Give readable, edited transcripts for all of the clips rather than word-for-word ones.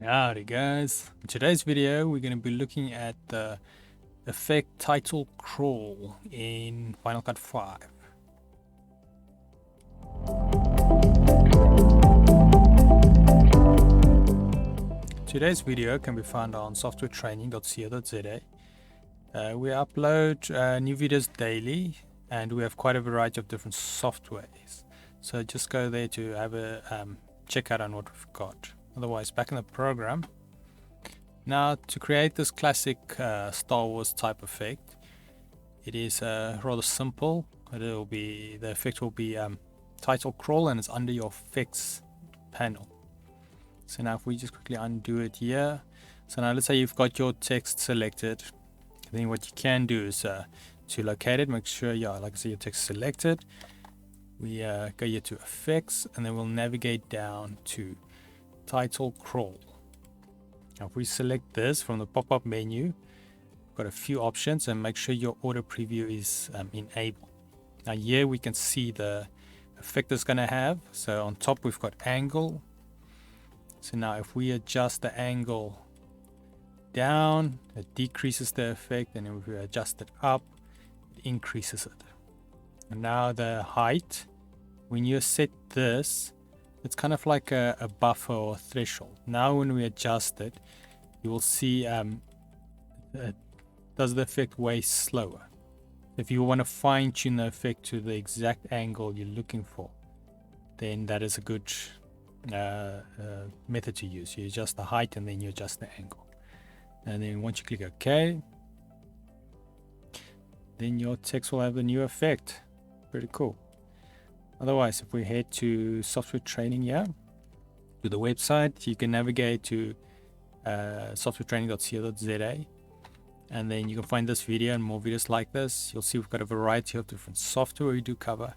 Howdy guys, in today's video we're going to be looking at the effect title crawl in Final Cut 5. Today's video can be found on softwaretraining.co.za. We upload new videos daily and we have quite a variety of different softwares, so just go there to have a check out on what we've got. Otherwise, back in the program. Now, to create this classic Star Wars type effect, it is rather simple. The effect will be title crawl, and it's under your effects panel. So now, if we just quickly undo it here. So now, let's say you've got your text selected. Then what you can do is to locate it, make sure, like I say, your text selected. We go here to effects, and then we'll navigate down to title crawl. Now if we select this from the pop-up menu, we've got a few options, and make sure your auto preview is enabled. Now here we can see the effect it's going to have. So on top we've got angle. So now if we adjust the angle down, it decreases the effect, and if we adjust it up, it increases it. And now the height, when you set this, it's kind of like a buffer or threshold. Now when we adjust it, you will see it does the effect way slower. If you want to fine tune the effect to the exact angle you're looking for, then that is a good method to use. You adjust the height and then you adjust the angle. And then once you click OK, then your text will have the new effect. Pretty cool. Otherwise, if we head to software training here, to the website, you can navigate to softwaretraining.co.za, and then you can find this video and more videos like this. You'll see we've got a variety of different software we do cover,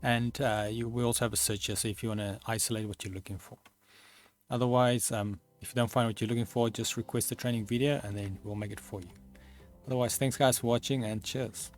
and we also have a search here, so if you want to isolate what you're looking for. Otherwise, if you don't find what you're looking for, just request the training video and then we'll make it for you. Otherwise, thanks guys for watching, and cheers.